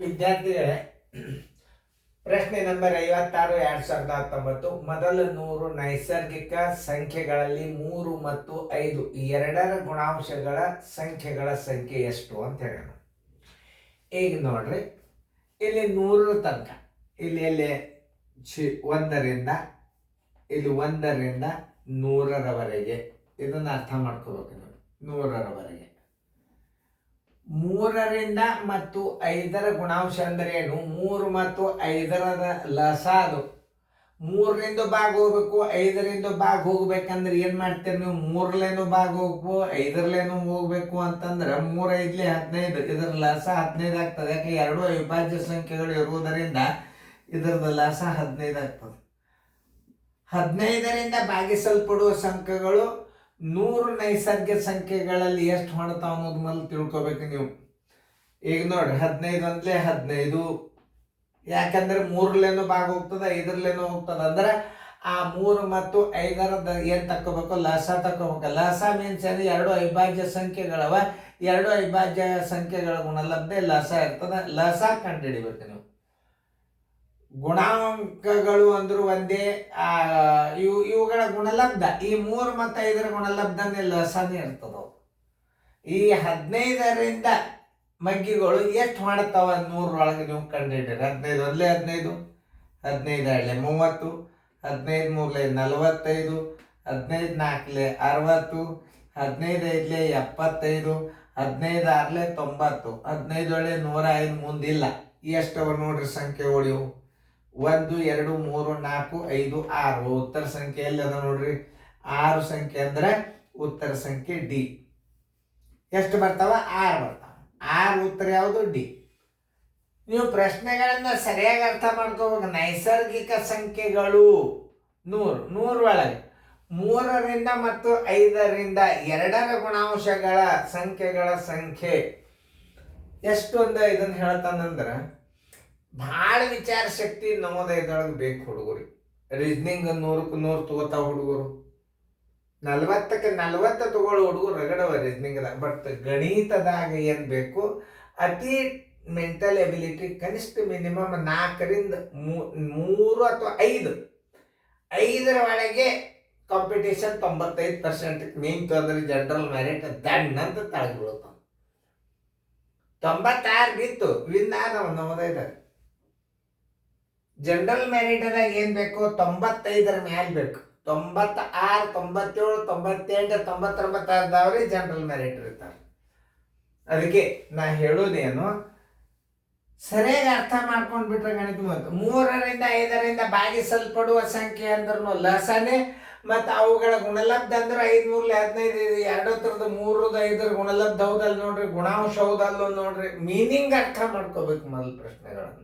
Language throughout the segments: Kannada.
ವಿದ್ಯಾರ್ಥಿಗಳೇ, ಪ್ರಶ್ನೆ ನಂಬರ್ 56 2019. ಮೊದಲ 100 ನೈಸರ್ಗಿಕ ಸಂಖ್ಯೆಗಳಲ್ಲಿ 3 ಮತ್ತು 5 ಎರಡರ ಗುಣಾಂಶಗಳ ಸಂಖ್ಯೆಗಳ ಸಂಖ್ಯೆ ಎಷ್ಟು ಅಂತ ಹೇಳೋಣ. ಈಗ ನೋಡ್ರಿ, ಇಲ್ಲಿ 100 ತನಕ ಇಲ್ಲಿ ಒಂದರಿಂದ ಇಲ್ಲಿ 1ರಿಂದ 100ರವರೆಗೆ ಇದನ್ನ ಅರ್ಥ ಮಾಡ್ಕೋಬೇಕು. ನೋಡಿ, 100ರವರೆಗೆ 3ರಿಂದ ಮತ್ತು 5ರ ಗುಣಾಂಶ ಅಂದ್ರೆ ಏನು? 3 ಮತ್ತು 5ರ ಲಸ ಅದು 3ರಿಂದ ಭಾಗ ಹೋಗ್ಬೇಕು, 5ರಿಂದ ಭಾಗ ಹೋಗ್ಬೇಕಂದ್ರೆ ಏನ್ ಮಾಡ್ತೀರಿ ನೀವು? 3ಲೇನು ಭಾಗ ಹೋಗ್ಬೇಕು, 5ರಲೇನು ಹೋಗ್ಬೇಕು ಅಂತಂದ್ರೆ 3 5 15, ಇದರ ಲಸ 15 ಆಗ್ತದೆ. ಯಾಕೆ? ಎರಡು ಅವಿಭಾಜ್ಯ ಸಂಖ್ಯೆಗಳು ಇರುವುದರಿಂದ ಇದರದ ಲಸ 15 ಆಗ್ತದೆ. 15ರಿಂದ ಭಾಗಿಸಲ್ಪಡುವ ಸಂಖ್ಯೆಗಳು 100 ನೈಸರ್ಗಿಕ ಸಂಖ್ಯೆಗಳಲ್ಲಿ ಎಷ್ಟು ಮಾಡ್ತಾವ ಅನ್ನೋದು ಮೊದಲು ತಿಳ್ಕೊಬೇಕು ನೀವು. ಈಗ ನೋಡ್ರಿ, 15 ಒಂದ್ಲೆ 15, ಯಾಕಂದ್ರೆ 3ಲೇನು ಭಾಗ ಹೋಗ್ತದೆ, 5ರಲೇನು ಹೋಗ್ತದೆ. ಅಂದ್ರೆ ಆ 3 ಮತ್ತು 5ರದ ಏನ್ ತಕ್ಕೋಬೇಕು? ಲಸ ತಕ್ಕೋಬೇಕು. ಲಸ ಮೀನ್ಸ್ ಏನು? ಎರಡು ಅವಿಭಾಜ್ಯ ಸಂಖ್ಯೆಗಳವ, ಎರಡು ಅವಿಭಾಜ್ಯ ಸಂಖ್ಯೆಗಳ ಗುಣಲಬ್ಧ ಲಸ ಇರ್ತದೆ. ಲಸ ಕಂಡುಹಿಡಿಬೇಕು ನೀವು. ಗುಣಾಂಕಗಳು ಅಂದ್ರು ಒಂದೇ, ಇವುಗಳ ಗುಣಲಬ್ಧ ಈ 3 ಮತ್ತು 5ರ ಗುಣಲಬ್ಧನೇ ಲಸನೇ ಇರ್ತದ. ಈ 15ರಿಂದ ಮಗ್ಗಿಗಳು ಎಷ್ಟು ಮಾಡ್ತಾವ 100ರೊಳಗೆ ನೀವು ಕಂಡುಹಿಡಿರಿ. 15 ಒಂದ್ಲೆ 15, 15 ಎರಡ್ಲೆ 30, 15 ಮೂರ್ಲೆ 45, 15 ನಾಲ್ಕಲೆ 60, 15 ಐದ್ಲೆ 75, 15 ಆರ್ಲೆ 90, 15 ಒಳ್ಳೆ 105 ಮುಂದಿಲ್ಲ. ಎಷ್ಟವ ನೋಡ್ರಿ ಸಂಖ್ಯೆ ಉಳಿವು? 1 2 3 4 5 6. ಉತ್ತರ ಸಂಖ್ಯೆ ಎಲ್ಲಿ ಅದ ನೋಡ್ರಿ? 6 ಸಂಖ್ಯೆ ಅಂದ್ರೆ ಉತ್ತರ ಸಂಖ್ಯೆ ಡಿ. ಎಷ್ಟು ಬರ್ತಾವ? 6 ಬರ್ತಾವ. 6 ಉತ್ತರ ಯಾವುದು? ಡಿ. ನೀವು ಪ್ರಶ್ನೆಗಳನ್ನ ಸರಿಯಾಗಿ ಅರ್ಥ ಮಾಡ್ಕೋಬೇಕು. ನೈಸರ್ಗಿಕ ಸಂಖ್ಯೆಗಳು 100 ಒಳಗೆ 3ರಿಂದ ಮತ್ತು 5ರಿಂದ ಎರಡರ ಗುಣಾಂಶಗಳ ಸಂಖ್ಯೆಗಳ ಸಂಖ್ಯೆ ಎಷ್ಟು ಅಂತ ಇದನ್ನ ಹೇಳ್ತಾನಂದ್ರ, ಭಾಳ ವಿಚಾರ ಶಕ್ತಿ ನವೋದಯದೊಳಗೆ ಬೇಕು ಹುಡುಗರಿಗೆ. ರೀಸನಿಂಗ್ 100ಕ್ಕೆ 100 ತಗೋತಾವ ಹುಡುಗರು, 40ಕ್ಕೆ 40 ತಗೊಳ್ಳೋ ಹುಡುಗರು ರಗಡವ ರೀಸನಿಂಗ್ದಾಗ. ಬಟ್ ಗಣಿತದಾಗ ಏನ್ ಬೇಕು? ಅತಿ ಮೆಂಟಲ್ ಎಬಿಲಿಟಿ ಕನಿಷ್ಠ ಮಿನಿಮಮ್ 4ರಿಂದ 3 ಅಥವಾ 5ರ ಒಳಗೆ ಕಾಂಪಿಟೇಷನ್ 95% ಮೀನ್ತು ಅಂದ್ರೆ ಜನರಲ್ ಮೆರಿಟ್ ದಂಡ್ ಅಂತ ತಳಗ್ಬಿಡುತ್ತಾವ. 96 ಬಿತ್ತು ವಿನ್ ಆದವ ನವೋದಯದಾಗ. ಜನರಲ್ ಮೆರಿಟ್ದಾಗ ಏನ್ ಬೇಕು? 95ರ ಮ್ಯಾಲ್ ಬೇಕು. 96, 97, 98, 99 ಆದವ್ರಿ ಜನರಲ್ ಮೆರಿಟ್ ಇರ್ತಾರೆ. ಅದಕ್ಕೆ ನಾ ಹೇಳೋದೇನು, ಸರಿಯಾಗಿ ಅರ್ಥ ಮಾಡ್ಕೊಂಡ್ ಬಿಟ್ರೆ ಗಣಿತ. ಮತ್ತು 3ರಿಂದ 5ರಿಂದ ಭಾಗಿಸಲ್ಪಡುವ ಸಂಖ್ಯೆ ಅಂದ್ರೂ ಲಸನೆ, ಮತ್ತು ಅವುಗಳ ಗುಣಲಬ್ಧ ಅಂದ್ರೆ 5 ಮೂರ್ಲೆ 15, ಎರಡು ಥರದ 3, 5ರ ಗುಣಲಬ್ಧ ಹೌದಲ್ಲ ನೋಡ್ರಿ, ಗುಣಾಂಶ ಹೌದಲ್ಲ ನೋಡ್ರಿ. ಮೀನಿಂಗ್ ಅರ್ಥ ಮಾಡ್ಕೋಬೇಕು ಮೊದಲು ಪ್ರಶ್ನೆಗಳನ್ನು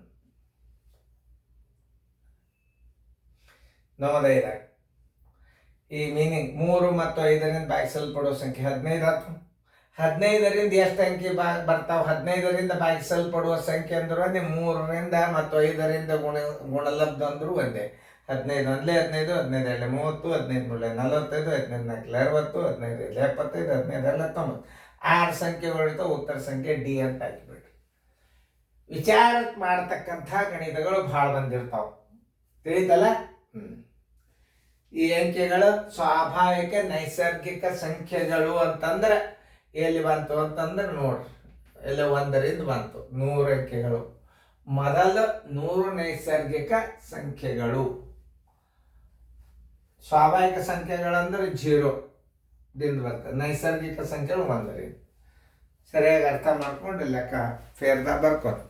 ನವೋದಯದಾಗ. ಈ ಮೀನಿಂಗ್ 3 ಮತ್ತು 5ರಿಂದ ಭಾಗಿಸಲ್ಪಡುವ ಸಂಖ್ಯೆ 15 ಆಯ್ತು. 15ರಿಂದ ಎಷ್ಟು ಅಂಕಿ ಬರ್ತಾವ? 15ರಿಂದ ಭಾಗಿಸಲ್ಪಡುವ ಸಂಖ್ಯೆ ಅಂದ್ರು ಒಂದೇ, 3ರಿಂದ ಮತ್ತು 5ರಿಂದ ಗುಣಲಬ್ಧ ಅಂದ್ರು ಒಂದೇ. 15 ಒಂದ್ಲೆ 15, 15 ಎರಡ್ಲೆ 30, 15 ಮೂರ್ಲೆ 45, 15 ನಾಲ್ಕಲೆ 60, 15 ಐದ್ಲೆ 75, 15 ಎರಡ್ಲೆ 90. 6 ಸಂಖ್ಯೆಗಳು ಇರ್ತಾವ. ಉತ್ತರ ಸಂಖ್ಯೆ ಡಿ ಅಂತ ಹಾಕಿಬಿಡ್ರಿ. ವಿಚಾರಕ್ಕೆ ಮಾಡತಕ್ಕಂಥ ಗಣಿತಗಳು ಭಾಳ ಬಂದಿರ್ತಾವ, ತಿಳಿತಲ್ಲ? ಈ ಅಂಕೆಗಳು ಸ್ವಾಭಾವಿಕ ನೈಸರ್ಗಿಕ ಸಂಖ್ಯೆಗಳು ಅಂತಂದ್ರೆ ಎಲ್ಲಿ ಬಂತು ಅಂತಂದ್ರೆ ನೋಡ್ರಿ, ಎಲ್ಲ 1ರಿಂದ ಬಂತು 100 ಅಂಕೆಗಳು. ಮೊದಲ 100 ನೈಸರ್ಗಿಕ ಸಂಖ್ಯೆಗಳು. ಸ್ವಾಭಾವಿಕ ಸಂಖ್ಯೆಗಳಂದ್ರೆ 0ದಿಂದ ಬರ್ತದೆ, ನೈಸರ್ಗಿಕ ಸಂಖ್ಯೆಗಳು 1ರಿಂದ. ಸರಿಯಾಗಿ ಅರ್ಥ ಮಾಡ್ಕೊಂಡು ಲೆಕ್ಕ ಫೇರ್ದಾಗ ಬರ್ಕೊಂಡು